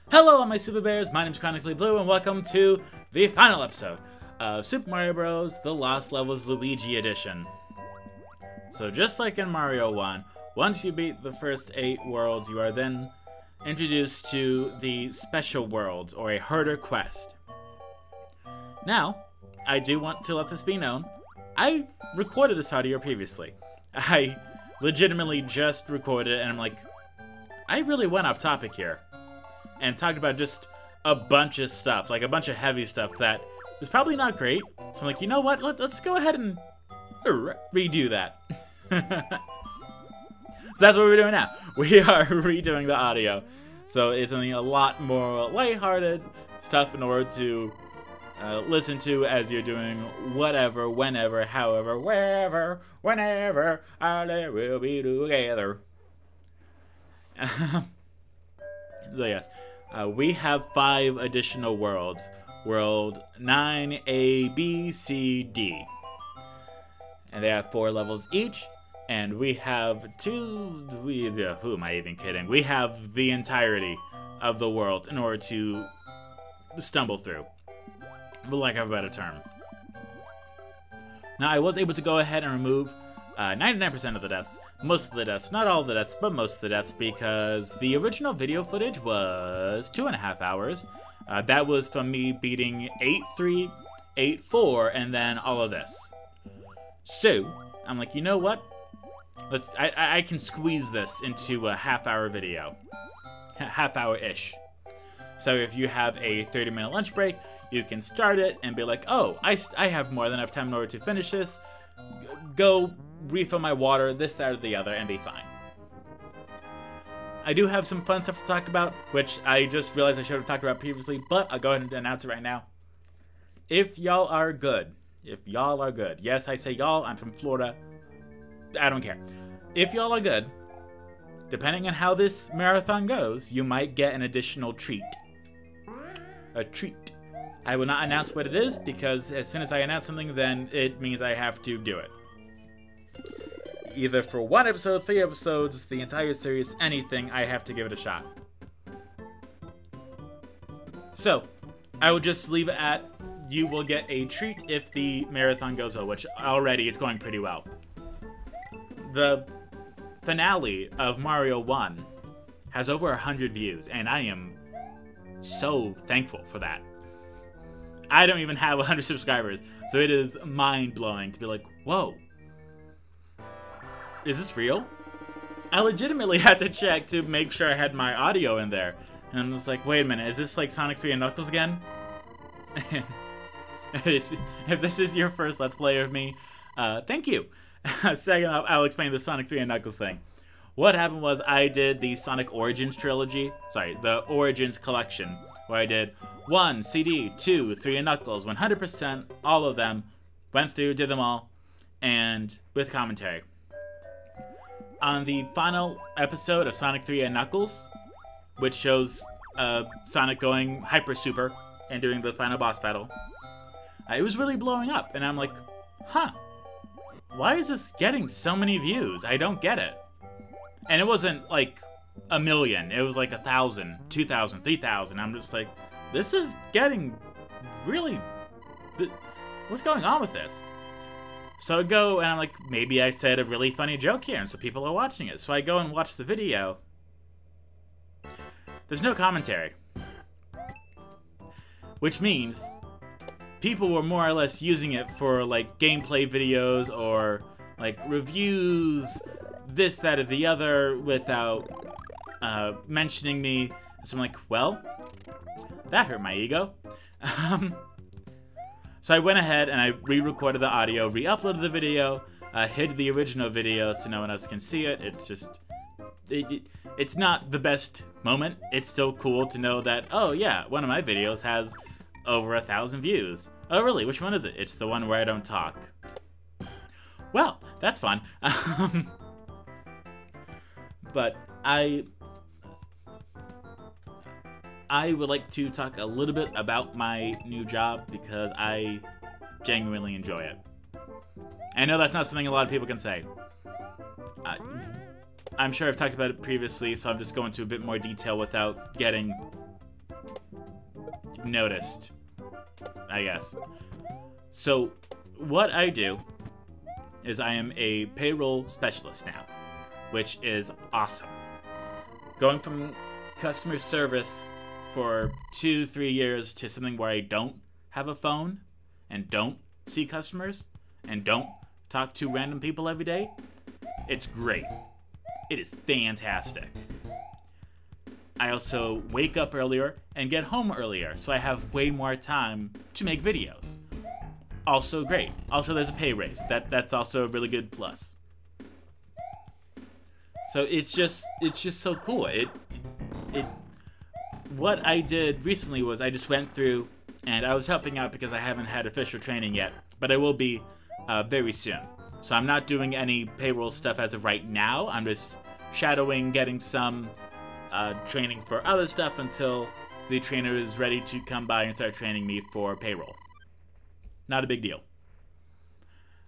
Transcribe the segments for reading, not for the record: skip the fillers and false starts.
Hello, my Super Bears. My name's Chronically Blue, and welcome to the final episode of Super Mario Bros. The Lost Levels Luigi Edition. So just like in Mario 1, once you beat the first 8 worlds, you are then introduced to the special worlds, or a harder quest. Now, I do want to let this be known, I recorded this audio previously. I legitimately just recorded it, and I'm like, I really went off topic here. And talked about just a bunch of stuff, like a bunch of heavy stuff that was probably not great. So I'm like, you know what, let's go ahead and redo that. So that's what we're doing now. We are redoing the audio. So it's something a lot more lighthearted stuff in order to listen to as you're doing whatever, whenever, however, wherever, whenever, I will be together. So yes, we have 5 additional worlds. World 9, A, B, C, D. And they have 4 levels each. And we have who am I even kidding? We have the entirety of the world in order to stumble through, for lack of a better term. Now, I was able to go ahead and remove 99% of the deaths, most of the deaths, not all of the deaths, but most of the deaths, because the original video footage was 2.5 hours. That was from me beating 8-3, 8-4, and then all of this. So, I'm like, you know what? I can squeeze this into a half-hour video. Half-hour-ish. So if you have a 30-minute lunch break, you can start it and be like, oh, I have more than enough time in order to finish this. Go refill my water, this, that, or the other, and be fine. I do have some fun stuff to talk about, which I just realized I should have talked about previously, but I'll go ahead and announce it right now. If y'all are good, yes, I say y'all, I'm from Florida, I don't care. If y'all are good, depending on how this marathon goes, you might get an additional treat. A treat. I will not announce what it is, because as soon as I announce something, then it means I have to do it. Either for 1 episode, 3 episodes, the entire series, anything, I have to give it a shot. So, I will just leave it at, you will get a treat if the marathon goes well, which already it's going pretty well. The finale of Mario 1 has over 100 views, and I am so thankful for that. I don't even have 100 subscribers, so it is mind-blowing to be like, whoa. Is this real? I legitimately had to check to make sure I had my audio in there. And I'm just like, wait a minute, is this like Sonic 3 and Knuckles again? if this is your first Let's Play of me, thank you. Second off, I'll explain the Sonic 3 and Knuckles thing. What happened was I did the Sonic Origins trilogy, the Origins collection, where I did 1 CD, 2, 3 and Knuckles, 100%, all of them, went through, did them all, and with commentary. On the final episode of Sonic 3 and Knuckles, which shows Sonic going hyper super and doing the final boss battle, it was really blowing up, and I'm like, huh, why is this getting so many views? I don't get it. And it wasn't like 1 million, it was like 1,000, 2,000, 3,000. I'm just like, this is getting really, what's going on with this? So I go and I'm like, maybe I said a really funny joke here and so people are watching it. So I go and watch the video. There's no commentary. Which means people were more or less using it for like gameplay videos or like reviews, this, that, or the other without mentioning me. So I'm like, well, that hurt my ego. So I went ahead and I re-recorded the audio, re-uploaded the video, hid the original video so no one else can see it. It's just, it's not the best moment. It's still cool to know that, oh yeah, one of my videos has over 1,000 views. Oh really, which one is it? It's the one where I don't talk. Well, that's fun. But I would like to talk a little bit about my new job because I genuinely enjoy it. I know that's not something a lot of people can say. I'm sure I've talked about it previously, so I'm just going into a bit more detail without getting noticed, I guess. So what I do is I am a payroll specialist now, which is awesome. Going from customer service for 2-3 years to something where I don't have a phone and don't see customers and don't talk to random people every day, it's great. It is fantastic. I also wake up earlier and get home earlier, so I have way more time to make videos. Also great. Also, there's a pay raise. That's also a really good plus. So it's just so cool. What I did recently was I just went through and I was helping out because I haven't had official training yet, but I will be very soon. So I'm not doing any payroll stuff as of right now. I'm just shadowing, getting some training for other stuff until the trainer is ready to come by and start training me for payroll. Not a big deal.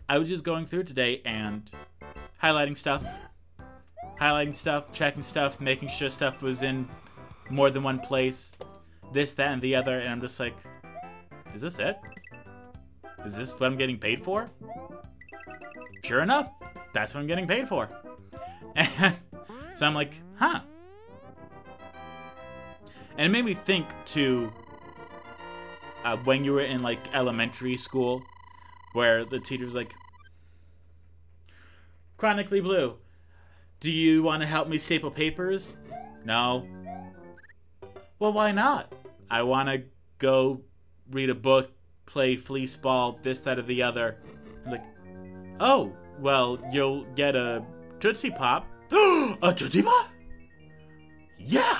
I was just going through today and highlighting stuff, checking stuff, making sure stuff was in more than one place, this, that, and the other, and I'm just like, is this it? Is this what I'm getting paid for? Sure enough, that's what I'm getting paid for. And so I'm like, huh. And it made me think to when you were in like elementary school, where the teacher's like, Chronically Blue, do you want to help me staple papers? No. Well, why not? I want to go read a book, play fleece ball, this, that, or the other. I'm like, oh, well, you'll get a Tootsie Pop. A Tootsie Pop? Yeah!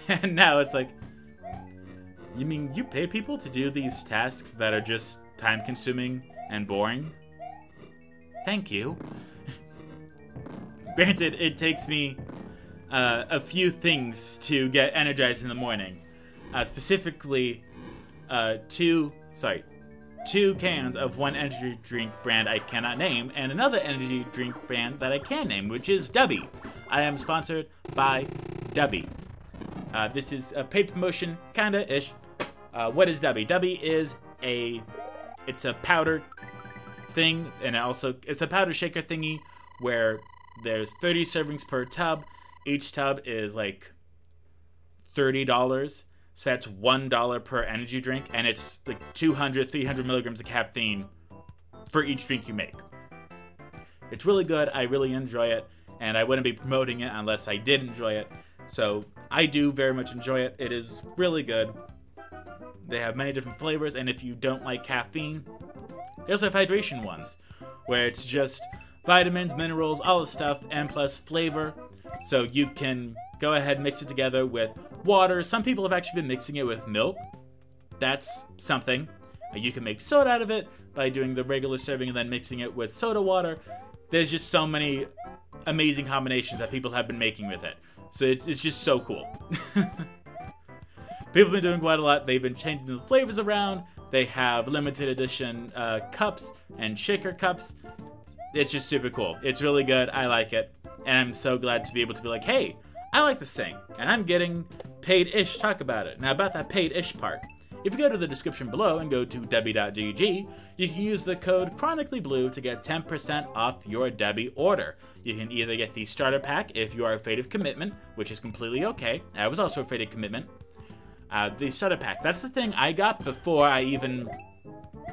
And now it's like, you mean you pay people to do these tasks that are just time-consuming and boring? Thank you. Granted, it takes me a few things to get energized in the morning. Specifically, two cans of one energy drink brand I cannot name, and another energy drink brand that I can name, which is Dubby. I am sponsored by Dubby. This is a paid promotion, kinda-ish. What is Dubby? Dubby is it's a powder thing, and it's a powder shaker thingy where there's 30 servings per tub. Each tub is like $30, so that's $1 per energy drink, and it's like 200, 300 milligrams of caffeine for each drink you make. It's really good. I really enjoy it, and I wouldn't be promoting it unless I did enjoy it. So I do very much enjoy it. It is really good. They have many different flavors, and if you don't like caffeine, they also have hydration ones, where it's just vitamins, minerals, all the stuff, and plus flavor. So you can go ahead and mix it together with water. Some people have actually been mixing it with milk. That's something. You can make soda out of it by doing the regular serving and then mixing it with soda water. There's just so many amazing combinations that people have been making with it. So it's just so cool. People have been doing quite a lot. They've been changing the flavors around. They have limited edition cups and shaker cups. It's just super cool. It's really good. I like it. And I'm so glad to be able to be like, hey, I like this thing. And I'm getting paid-ish to talk about it. Now, about that paid-ish part. If you go to the description below and go to Dubby.gg, you can use the code Chronically Blue to get 10% off your Dubby order. You can either get the starter pack if you are afraid of commitment, which is completely okay. I was also afraid of commitment. The starter pack, that's the thing I got before I even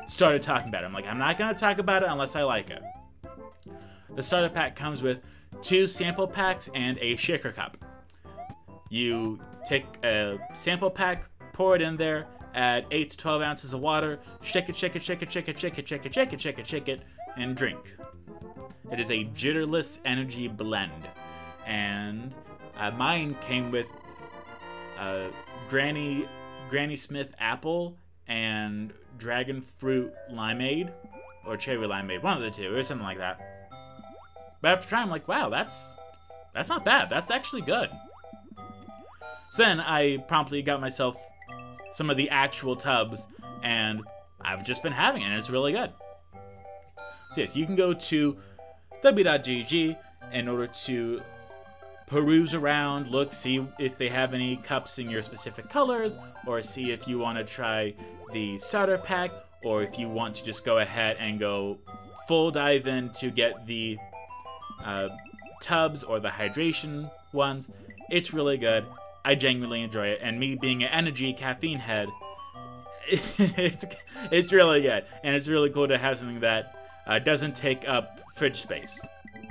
started talking about it. I'm like, I'm not going to talk about it unless I like it. The starter pack comes with 2 sample packs and a shaker cup. You take a sample pack, pour it in there, add 8 to 12 ounces of water, shake it, shake it, shake it, shake it, shake it, shake it, shake it, shake it, shake it, and drink. It is a jitterless energy blend. And mine came with Granny Smith apple and dragon fruit limeade, or cherry limeade, one of the two, or something like that. But after trying, I'm like, wow, that's not bad. That's actually good. So then I promptly got myself some of the actual tubs, and I've just been having it, and it's really good. So yes, you can go to Dubby.gg in order to peruse around, look, see if they have any cups in your specific colors, or see if you want to try the starter pack, or if you want to just go ahead and go full dive in to get the tubs or the hydration ones. It's really good. I genuinely enjoy it, and me being an energy caffeine head, it's really good, and it's really cool to have something that doesn't take up fridge space.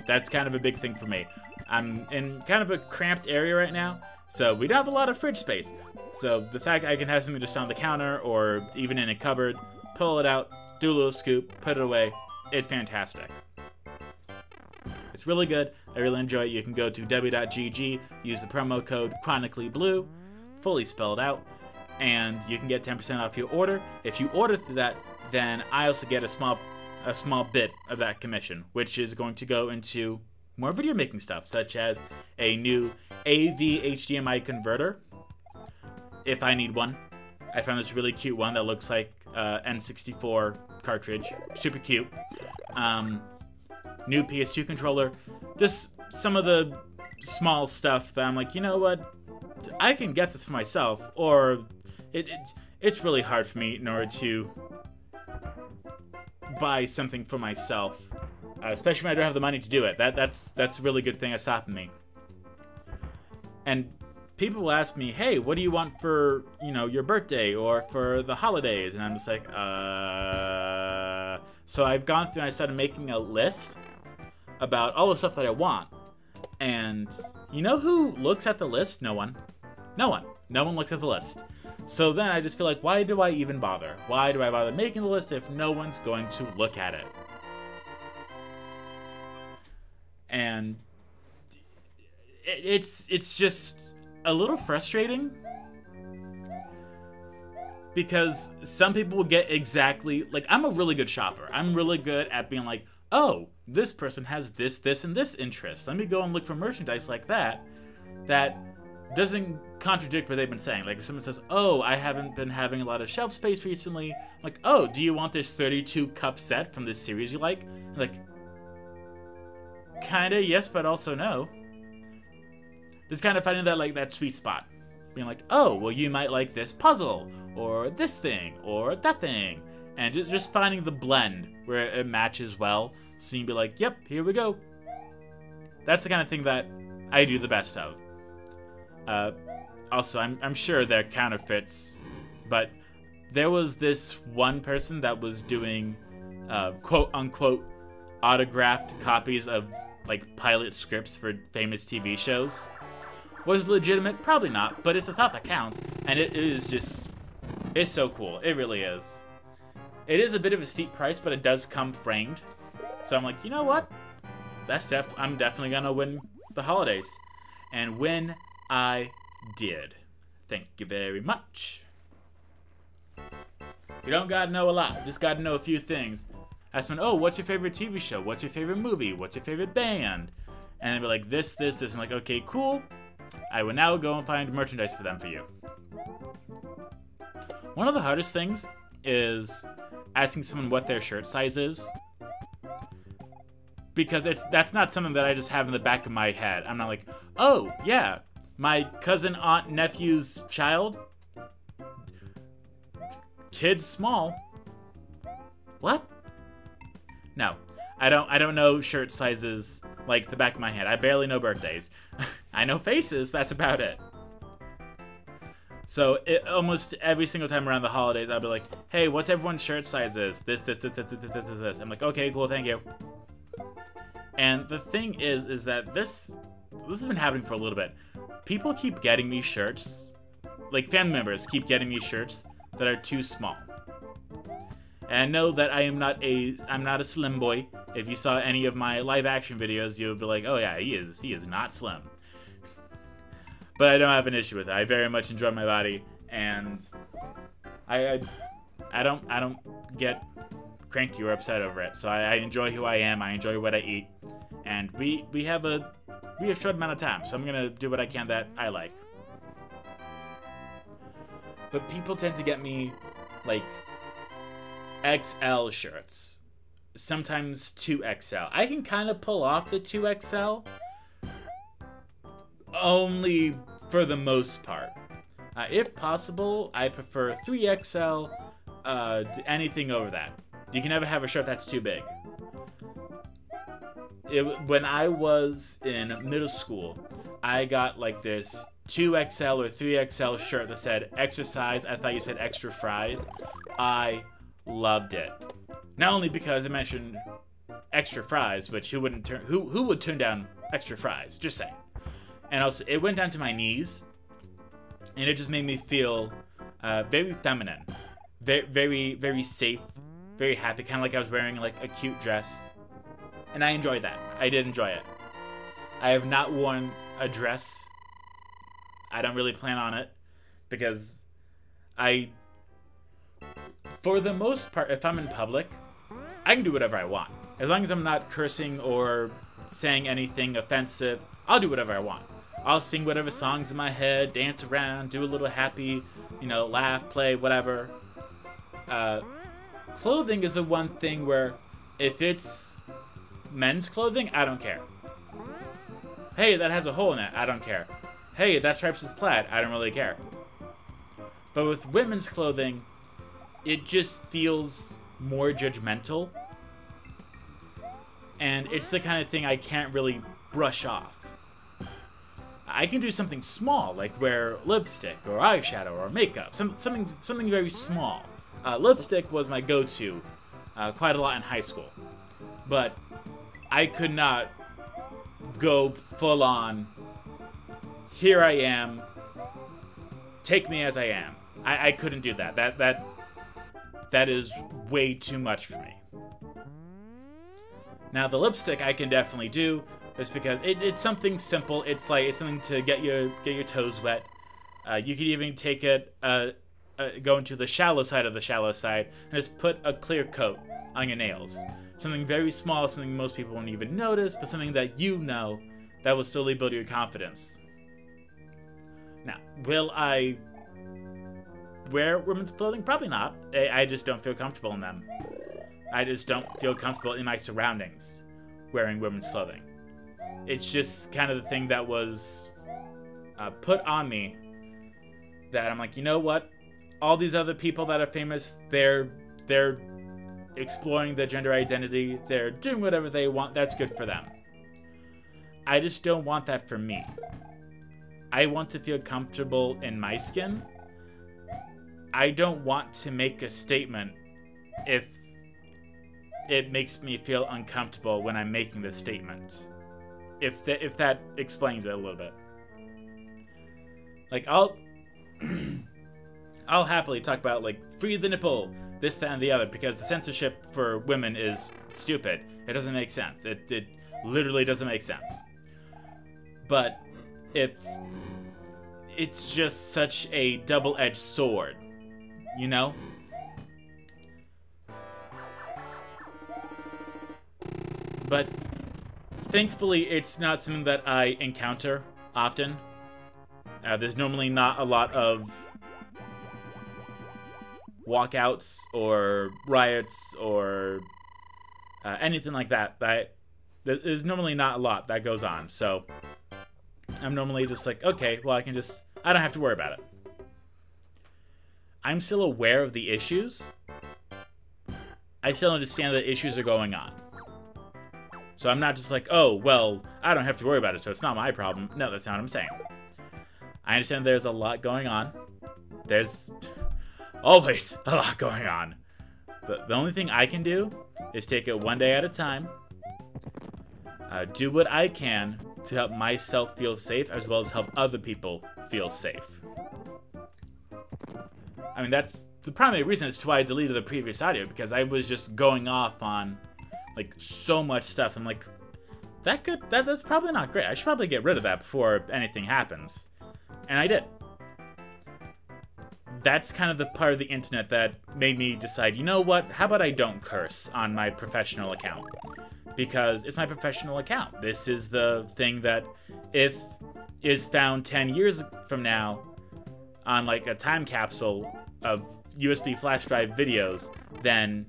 That's kind of a big thing for me. I'm in kind of a cramped area right now, so we don't have a lot of fridge space. So the fact I can have something just on the counter or even in a cupboard, pull it out, do a little scoop, put it away, it's fantastic. It's really good. I really enjoy it. You can go to w.gg, use the promo code Chronically Blue, fully spelled out, and you can get 10% off your order. If you order through that, then I also get a small bit of that commission, which is going to go into more video making stuff, such as a new AV HDMI converter, if I need one. I found this really cute one that looks like N64 cartridge, super cute. New PS2 controller, just some of the small stuff that I'm like, you know what, I can get this for myself, or it's really hard for me in order to buy something for myself, especially when I don't have the money to do it. That's a really good thing that's stopping me. And people will ask me, hey, what do you want for, you know, your birthday or for the holidays? And I'm just like, So I've gone through and I started making a list about all the stuff that I want. And you know who looks at the list? No one. No one. No one looks at the list. So then I just feel like, why do I even bother? Why do I bother making the list if no one's going to look at it? And it's just a little frustrating, because some people will get exactly, like, I'm a really good shopper. I'm really good at being like, oh, this person has this, this, and this interest. Let me go and look for merchandise like that doesn't contradict what they've been saying. Like, if someone says, oh, I haven't been having a lot of shelf space recently, I'm like, oh, do you want this 32 cup set from this series you like? I'm like, kinda yes, but also no. Just kind of finding that, like, that sweet spot. Being like, oh, well, you might like this puzzle, or this thing, or that thing. And just finding the blend where it matches well, so you can be like, yep, here we go. That's the kind of thing that I do the best of. Also, I'm sure they're counterfeits, but there was this one person that was doing quote-unquote autographed copies of, like, pilot scripts for famous TV shows. Was it legitimate? Probably not, but it's the thought that counts, and it is just, it's so cool. It really is. It is a bit of a steep price, but it does come framed. So I'm like, you know what? I'm definitely gonna win the holidays. And when I did. Thank you very much. You don't gotta know a lot, you just gotta know a few things. Ask them, oh, what's your favorite TV show? What's your favorite movie? What's your favorite band? And they'll be like, this, this, this. I'm like, okay, cool. I will now go and find merchandise for them for you. One of the hardest things is asking someone what their shirt size is. Because that's not something that I just have in the back of my head. I'm not like, oh, yeah, my cousin, aunt, nephew's child, kid's small. What? No, I don't know shirt sizes like the back of my head. I barely know birthdays. I know faces, that's about it. So almost every single time around the holidays, I'll be like, hey, what's everyone's shirt sizes? This. I'm like, okay, cool, thank you. And the thing is that this has been happening for a little bit. People keep getting me shirts, like family members keep getting me shirts that are too small. And I know that I'm not a slim boy. If you saw any of my live action videos, you would be like, oh yeah, he is not slim. But I don't have an issue with it. I very much enjoy my body, and I don't get cranky or upset over it. So I enjoy who I am. I enjoy what I eat, and we have a short amount of time. So I'm gonna do what I can that I like. But people tend to get me like XL shirts, sometimes 2XL. I can kind of pull off the 2XL, only for the most part. If possible, I prefer 3XL to anything over that. You can never have a shirt that's too big. When I was in middle school, I got like this 2XL or 3XL shirt that said exercise. I thought you said extra fries. I loved it. Not only because it mentioned extra fries, which who would turn down extra fries? Just saying. And also, it went down to my knees, and it just made me feel very feminine, very, very safe, very happy, kind of like I was wearing like a cute dress. And I enjoyed that. I did enjoy it. I have not worn a dress. I don't really plan on it, because for the most part, if I'm in public, I can do whatever I want. As long as I'm not cursing or saying anything offensive, I'll do whatever I want. I'll sing whatever songs in my head, dance around, do a little happy, laugh, play, whatever. Clothing is the one thing where if it's men's clothing, I don't care. Hey, that has a hole in it, I don't care. Hey, that stripes with plaid, I don't really care. But with women's clothing, it just feels more judgmental. And it's the kind of thing I can't really brush off. I can do something small, like wear lipstick or eyeshadow or makeup, something very small. Lipstick was my go-to quite a lot in high school. But I could not go full on, here I am, take me as I am. I couldn't do that. That is way too much for me. Now the lipstick I can definitely do, just because it's something simple. It's something to get your toes wet. You could even take it, go into the shallow side of the shallow side, and just put a clear coat on your nails. Something very small, something most people won't even notice, but something that that will slowly build your confidence. Now, will I wear women's clothing? Probably not. I just don't feel comfortable in them. I just don't feel comfortable in my surroundings wearing women's clothing. It's just kind of the thing that was put on me, that I'm like, you know what? All these other people that are famous, they're exploring their gender identity. They're doing whatever they want. That's good for them. I just don't want that for me. I want to feel comfortable in my skin. I don't want to make a statement if it makes me feel uncomfortable when I'm making the statement. If that explains it a little bit. Like, I'll happily talk about, like, free the nipple, this, that, and the other, because the censorship for women is stupid. It doesn't make sense. It literally doesn't make sense. But if it's just such a double-edged sword, you know? But thankfully, it's not something that I encounter often. There's normally not a lot of walkouts or riots or anything like that. There's normally not a lot that goes on. So I'm normally just like, okay, well, I don't have to worry about it. I'm still aware of the issues. I still understand that issues are going on. So I'm not just like, oh, well, I don't have to worry about it, so it's not my problem. No, that's not what I'm saying. I understand there's a lot going on. There's always a lot going on. The only thing I can do is take it one day at a time, do what I can to help myself feel safe, as well as help other people feel safe. I mean, that's the primary reason as to why I deleted the previous audio, because I was just going off on, like, so much stuff. I'm like, that's probably not great. I should probably get rid of that before anything happens. And I did. That's kind of the part of the internet that made me decide, you know what, how about I don't curse on my professional account? Because it's my professional account. This is the thing that, if is found 10 years from now on, like, a time capsule of USB flash drive videos, then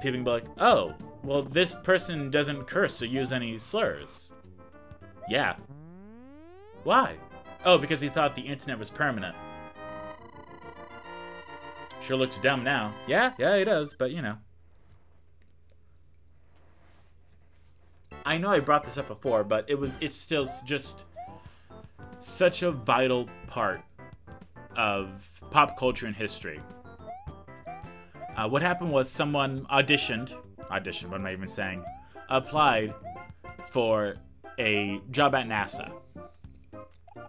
people can be like, oh, well, this person doesn't curse or use any slurs. Yeah. Why? Oh, because he thought the internet was permanent. Sure looks dumb now. Yeah, he does, but you know. I know I brought this up before, but it's still just such a vital part of pop culture and history. What happened was someone auditioned, what am I even saying? Applied for a job at NASA.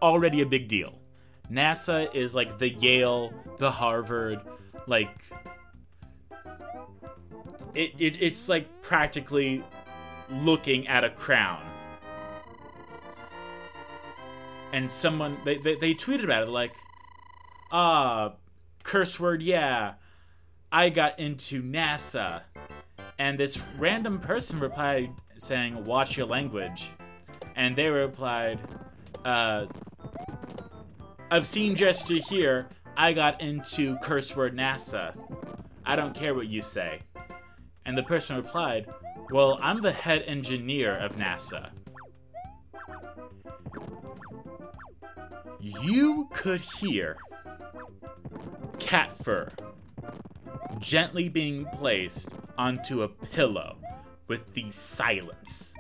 Already a big deal. NASA is like the Yale, the Harvard, like it's like practically looking at a crown. And someone they tweeted about it like, curse word, yeah, I got into NASA. And this random person replied saying, watch your language. And they replied, obscene gesture here, I got into curse word NASA. I don't care what you say. And the person replied, well, I'm the head engineer of NASA. You could hear cat fur gently being placed onto a pillow with the silence.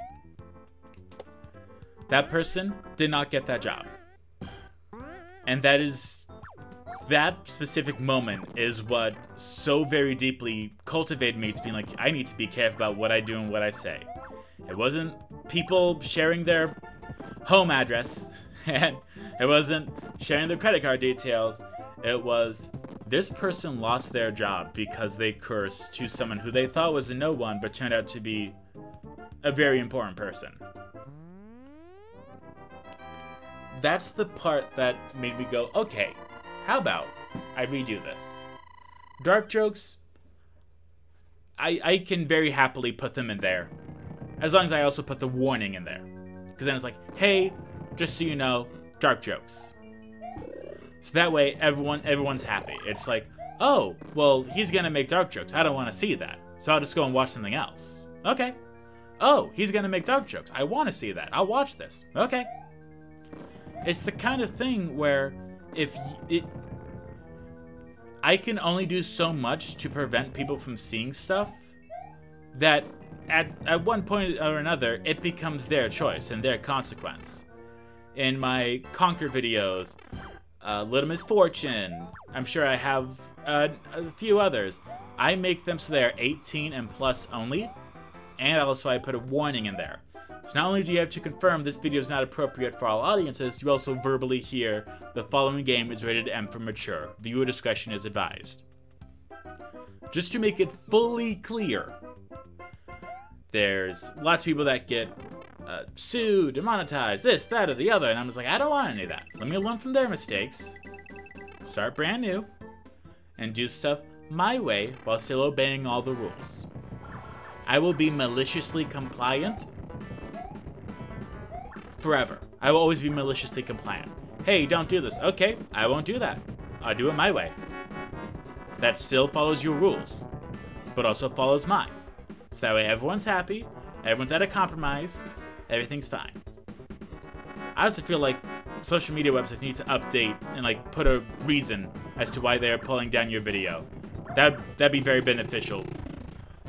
That person did not get that job. And that specific moment is what so very deeply cultivated me to be like, I need to be careful about what I do and what I say. It wasn't people sharing their home address, and it wasn't sharing their credit card details. It was this person lost their job because they cursed to someone who they thought was a no one, but turned out to be a very important person. That's the part that made me go, okay, how about I redo this? Dark jokes, I can very happily put them in there, as long as I also put the warning in there. Because then it's like, hey, just so you know, dark jokes. So that way everyone's happy. It's like, oh, well, he's gonna make dark jokes. I don't want to see that. So I'll just go and watch something else. Okay. Oh, he's gonna make dark jokes. I want to see that. I'll watch this. Okay. It's the kind of thing where I can only do so much to prevent people from seeing stuff that at one point or another, it becomes their choice and their consequence. In my Conquer videos, Little Misfortune, I'm sure I have a few others. I make them so they're 18 and plus only, and also I put a warning in there. So not only do you have to confirm this video is not appropriate for all audiences, you also verbally hear the following game is rated M for mature. Viewer discretion is advised. Just to make it fully clear, there's lots of people that get sued, demonetized, this, that, or the other, and I'm just like, I don't want any of that. Let me learn from their mistakes, start brand new, and do stuff my way while still obeying all the rules. I will be maliciously compliant forever. I will always be maliciously compliant. Hey, don't do this. Okay, I won't do that. I'll do it my way. That still follows your rules, but also follows mine. So that way everyone's happy, everyone's at a compromise, everything's fine. I also feel like social media websites need to update and like put a reason as to why they're pulling down your video. That'd be very beneficial.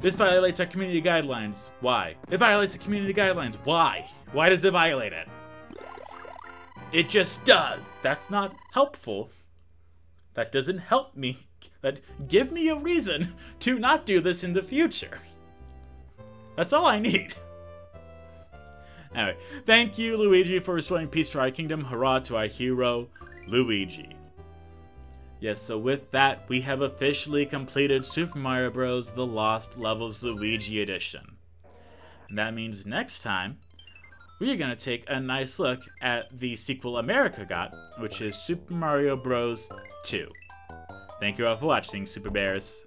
This violates our community guidelines. Why? It violates the community guidelines. Why? Why does it violate it? It just does. That's not helpful. That doesn't help me. Give me a reason to not do this in the future. That's all I need. Anyway, thank you, Luigi, for restoring peace to our kingdom. Hurrah to our hero, Luigi. Yes, so with that, we have officially completed Super Mario Bros. The Lost Levels Luigi Edition. And that means next time, we are going to take a nice look at the sequel America got, which is Super Mario Bros. 2. Thank you all for watching, Super Bears.